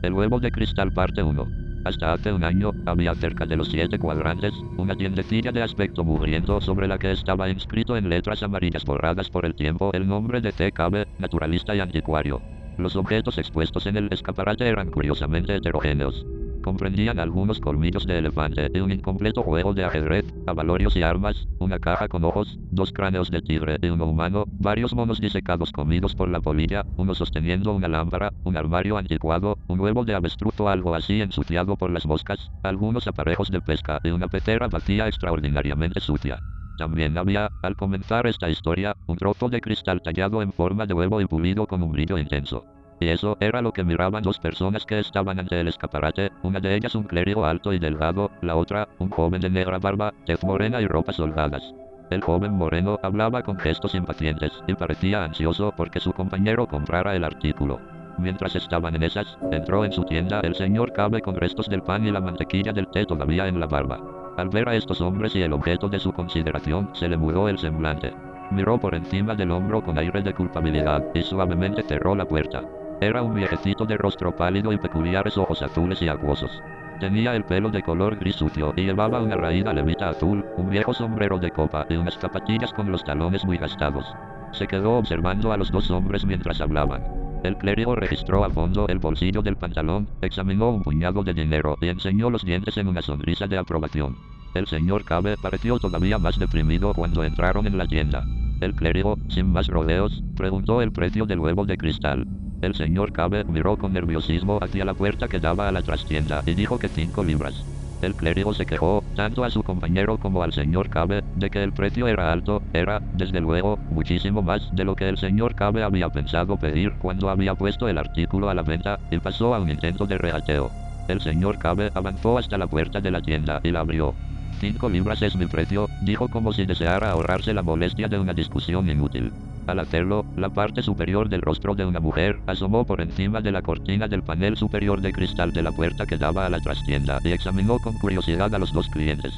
El huevo de cristal parte 1. Hasta hace un año, había cerca de los 7 cuadrantes, una tiendecilla de aspecto mugriento sobre la que estaba inscrito en letras amarillas borradas por el tiempo el nombre de TKB, naturalista y anticuario. Los objetos expuestos en el escaparate eran curiosamente heterogéneos. Comprendían algunos colmillos de elefante y un incompleto juego de ajedrez, abalorios y armas, una caja con ojos, 2 cráneos de tigre y uno humano, varios monos disecados comidos por la polilla, uno sosteniendo una lámpara, un armario anticuado, un huevo de avestruz o algo así ensuciado por las moscas, algunos aparejos de pesca y una pecera vacía extraordinariamente sucia. También había, al comenzar esta historia, un trozo de cristal tallado en forma de huevo y pulido con un brillo intenso. Y eso era lo que miraban 2 personas que estaban ante el escaparate, una de ellas un clérigo alto y delgado, la otra, un joven de negra barba, tez morena y ropas holgadas. El joven moreno hablaba con gestos impacientes y parecía ansioso porque su compañero comprara el artículo. Mientras estaban en esas, entró en su tienda el señor Cabe con restos del pan y la mantequilla del té todavía en la barba. Al ver a estos hombres y el objeto de su consideración, se le mudó el semblante. Miró por encima del hombro con aire de culpabilidad y suavemente cerró la puerta. Era un viejecito de rostro pálido y peculiares ojos azules y acuosos. Tenía el pelo de color gris sucio y llevaba una raída levita azul, un viejo sombrero de copa y unas zapatillas con los talones muy gastados. Se quedó observando a los 2 hombres mientras hablaban. El clérigo registró a fondo el bolsillo del pantalón, examinó un puñado de dinero y enseñó los dientes en una sonrisa de aprobación. El señor Cabe pareció todavía más deprimido cuando entraron en la tienda. El clérigo, sin más rodeos, preguntó el precio del huevo de cristal. El señor Cabe miró con nerviosismo hacia la puerta que daba a la trastienda y dijo que 5 libras. El clérigo se quejó, tanto a su compañero como al señor Cabe, de que el precio era alto, era, desde luego, muchísimo más de lo que el señor Cabe había pensado pedir cuando había puesto el artículo a la venta, y pasó a un intento de regateo. El señor Cabe avanzó hasta la puerta de la tienda y la abrió. 5 libras es mi precio, dijo como si deseara ahorrarse la molestia de una discusión inútil. Al hacerlo, la parte superior del rostro de una mujer asomó por encima de la cortina del panel superior de cristal de la puerta que daba a la trastienda y examinó con curiosidad a los 2 clientes.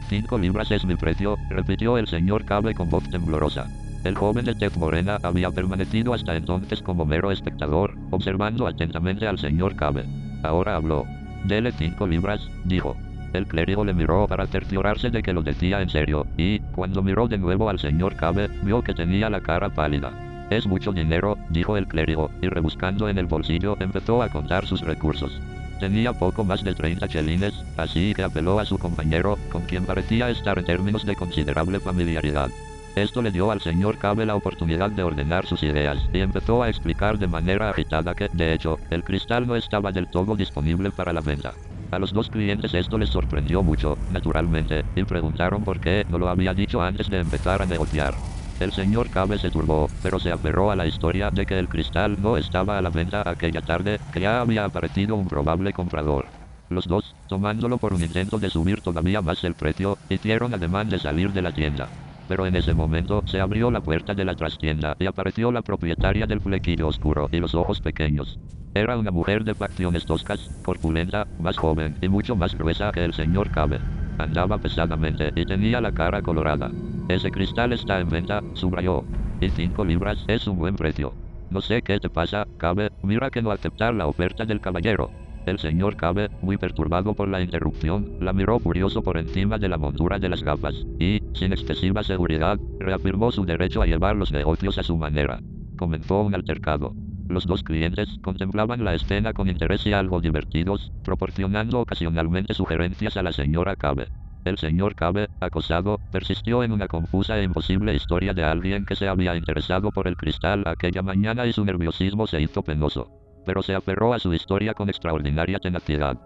5 libras es mi precio, repitió el señor Cabe con voz temblorosa. El joven de tez morena había permanecido hasta entonces como mero espectador, observando atentamente al señor Cabe. Ahora habló. Dele 5 libras, dijo. El clérigo le miró para cerciorarse de que lo decía en serio, y, cuando miró de nuevo al señor Cabe, vio que tenía la cara pálida. Es mucho dinero, dijo el clérigo, y rebuscando en el bolsillo empezó a contar sus recursos. Tenía poco más de 30 chelines, así que apeló a su compañero, con quien parecía estar en términos de considerable familiaridad. Esto le dio al señor Cabe la oportunidad de ordenar sus ideas, y empezó a explicar de manera agitada que, de hecho, el cristal no estaba del todo disponible para la venta. A los 2 clientes esto les sorprendió mucho, naturalmente, y preguntaron por qué no lo había dicho antes de empezar a negociar. El señor Cabe se turbó, pero se aferró a la historia de que el cristal no estaba a la venta aquella tarde, que ya había aparecido un probable comprador. Los 2, tomándolo por un intento de subir todavía más el precio, hicieron ademán de salir de la tienda. Pero en ese momento se abrió la puerta de la trastienda y apareció la propietaria del flequillo oscuro y los ojos pequeños. Era una mujer de facciones toscas, corpulenta, más joven y mucho más gruesa que el señor Cabe. Andaba pesadamente y tenía la cara colorada. Ese cristal está en venta, subrayó. Y 5 libras es un buen precio. No sé qué te pasa, Cabe, mira que no aceptar la oferta del caballero. El señor Cabe, muy perturbado por la interrupción, la miró furioso por encima de la montura de las gafas, y, sin excesiva seguridad, reafirmó su derecho a llevar los negocios a su manera. Comenzó un altercado. Los 2 clientes contemplaban la escena con interés y algo divertidos, proporcionando ocasionalmente sugerencias a la señora Cabe. El señor Cabe, acosado, persistió en una confusa e imposible historia de alguien que se había interesado por el cristal aquella mañana y su nerviosismo se hizo penoso. Pero se aferró a su historia con extraordinaria tenacidad.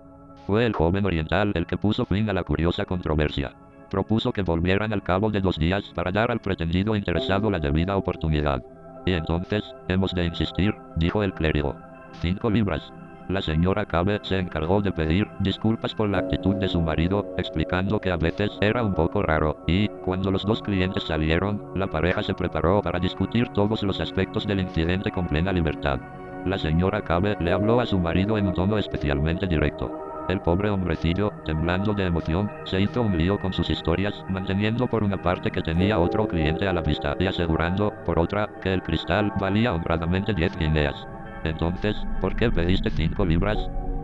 Fue el joven oriental el que puso fin a la curiosa controversia. Propuso que volvieran al cabo de 2 días para dar al pretendido interesado la debida oportunidad. Y entonces, hemos de insistir, dijo el clérigo. 5 libras. La señora Cabe se encargó de pedir disculpas por la actitud de su marido, explicando que a veces era un poco raro, y, cuando los 2 clientes salieron, la pareja se preparó para discutir todos los aspectos del incidente con plena libertad. La señora Cabe le habló a su marido en un tono especialmente directo. El pobre hombrecillo, temblando de emoción, se hizo un lío con sus historias, manteniendo por una parte que tenía otro cliente a la vista y asegurando, por otra, que el cristal valía honradamente 10 guineas. Entonces, ¿por qué pediste 5 libras?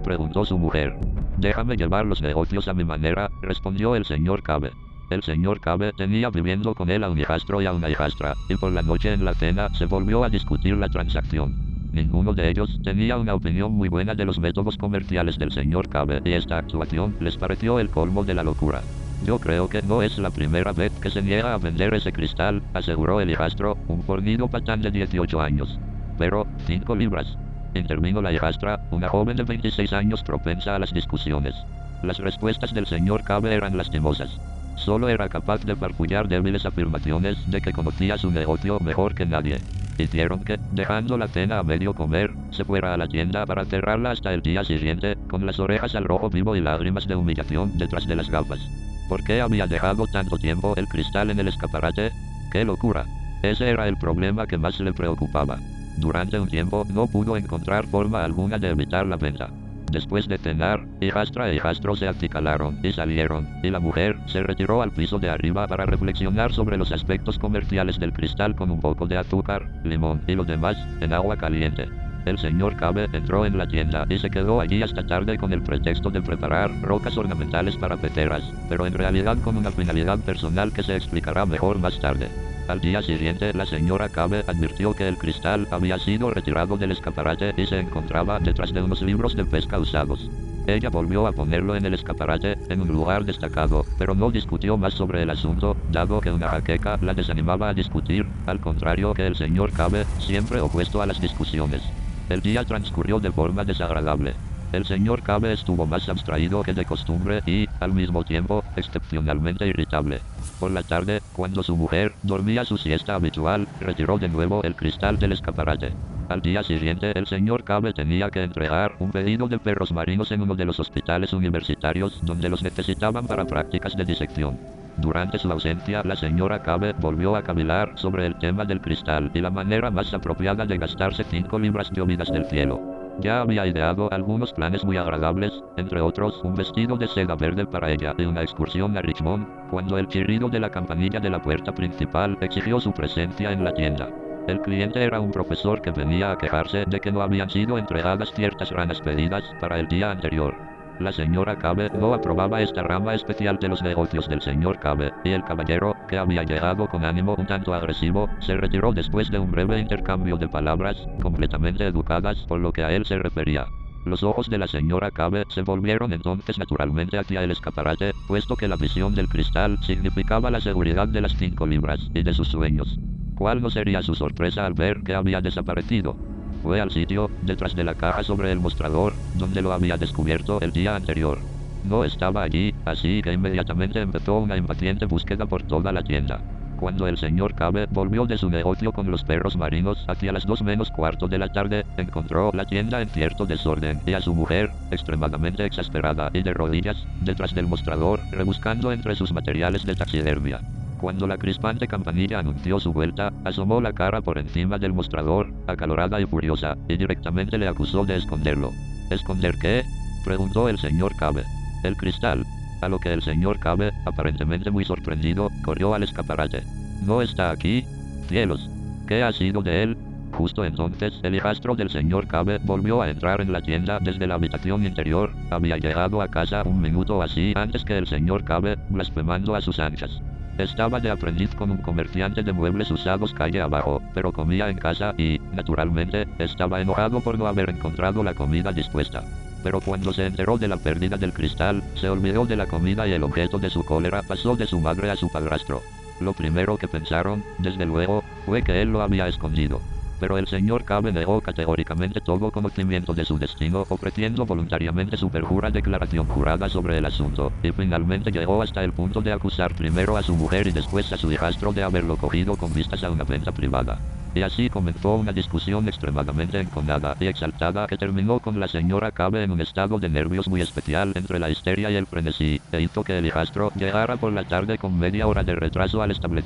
preguntó su mujer. Déjame llevar los negocios a mi manera, respondió el señor Cabe. El señor Cabe tenía viviendo con él a un hijastro y a una hijastra, y por la noche en la cena se volvió a discutir la transacción. Ninguno de ellos tenía una opinión muy buena de los métodos comerciales del señor Cabe, y esta actuación les pareció el colmo de la locura. Yo creo que no es la primera vez que se niega a vender ese cristal, aseguró el hijastro, un fornido patán de 18 años. Pero, 5 libras. Intervino la hijastra, una joven de 26 años propensa a las discusiones. Las respuestas del señor Cabe eran lastimosas. Solo era capaz de farfullar débiles afirmaciones de que conocía su negocio mejor que nadie. Hicieron que, dejando la cena a medio comer, se fuera a la tienda para cerrarla hasta el día siguiente, con las orejas al rojo vivo y lágrimas de humillación detrás de las gafas. ¿Por qué había dejado tanto tiempo el cristal en el escaparate? ¡Qué locura! Ese era el problema que más le preocupaba. Durante un tiempo no pudo encontrar forma alguna de evitar la venta. Después de cenar, hijastra e hijastro se acicalaron y salieron, y la mujer se retiró al piso de arriba para reflexionar sobre los aspectos comerciales del cristal con un poco de azúcar, limón y lo demás, en agua caliente. El señor Cabe entró en la tienda y se quedó allí hasta tarde con el pretexto de preparar rocas ornamentales para peteras, pero en realidad con una finalidad personal que se explicará mejor más tarde. Al día siguiente la señora Cabe advirtió que el cristal había sido retirado del escaparate y se encontraba detrás de unos libros de pesca usados. Ella volvió a ponerlo en el escaparate, en un lugar destacado, pero no discutió más sobre el asunto, dado que una jaqueca la desanimaba a discutir, al contrario que el señor Cabe, siempre opuesto a las discusiones. El día transcurrió de forma desagradable. El señor Cabe estuvo más abstraído que de costumbre y, al mismo tiempo, excepcionalmente irritable. Por la tarde, cuando su mujer dormía su siesta habitual, retiró de nuevo el cristal del escaparate. Al día siguiente el señor Cabe tenía que entregar un pedido de perros marinos en uno de los hospitales universitarios donde los necesitaban para prácticas de disección. Durante su ausencia, la señora Cabe volvió a cavilar sobre el tema del cristal y la manera más apropiada de gastarse 5 libras llovidas del cielo. Ya había ideado algunos planes muy agradables, entre otros un vestido de seda verde para ella y una excursión a Richmond, cuando el chirrido de la campanilla de la puerta principal exigió su presencia en la tienda. El cliente era un profesor que venía a quejarse de que no habían sido entregadas ciertas ranas pedidas para el día anterior. La señora Cabe no aprobaba esta rama especial de los negocios del señor Cabe, y el caballero, que había llegado con ánimo un tanto agresivo, se retiró después de un breve intercambio de palabras, completamente educadas por lo que a él se refería. Los ojos de la señora Cabe se volvieron entonces naturalmente hacia el escaparate, puesto que la visión del cristal significaba la seguridad de las 5 libras y de sus sueños. ¿Cuál no sería su sorpresa al ver que había desaparecido? Fue al sitio, detrás de la caja sobre el mostrador, donde lo había descubierto el día anterior. No estaba allí, así que inmediatamente empezó una impaciente búsqueda por toda la tienda. Cuando el señor Cabe volvió de su negocio con los perros marinos hacia las 2 menos cuarto de la tarde, encontró la tienda en cierto desorden y a su mujer, extremadamente exasperada y de rodillas, detrás del mostrador, rebuscando entre sus materiales de taxidermia. Cuando la crispante campanilla anunció su vuelta, asomó la cara por encima del mostrador, acalorada y furiosa, y directamente le acusó de esconderlo. ¿Esconder qué?, preguntó el señor Cabe. El cristal. A lo que el señor Cabe, aparentemente muy sorprendido, corrió al escaparate. ¿No está aquí? ¡Cielos! ¿Qué ha sido de él? Justo entonces, el hijastro del señor Cabe volvió a entrar en la tienda desde la habitación interior. Había llegado a casa un minuto así antes que el señor Cabe, blasfemando a sus anchas. Estaba de aprendiz con un comerciante de muebles usados calle abajo, pero comía en casa y, naturalmente, estaba enojado por no haber encontrado la comida dispuesta. Pero cuando se enteró de la pérdida del cristal, se olvidó de la comida y el objeto de su cólera pasó de su madre a su padrastro. Lo primero que pensaron, desde luego, fue que él lo había escondido. Pero el señor Cabe negó categóricamente todo conocimiento de su destino, ofreciendo voluntariamente su perjura declaración jurada sobre el asunto, y finalmente llegó hasta el punto de acusar primero a su mujer y después a su hijastro de haberlo cogido con vistas a una venta privada. Y así comenzó una discusión extremadamente enconada y exaltada que terminó con la señora Cabe en un estado de nervios muy especial entre la histeria y el frenesí, e hizo que el hijastro llegara por la tarde con media hora de retraso al establecimiento.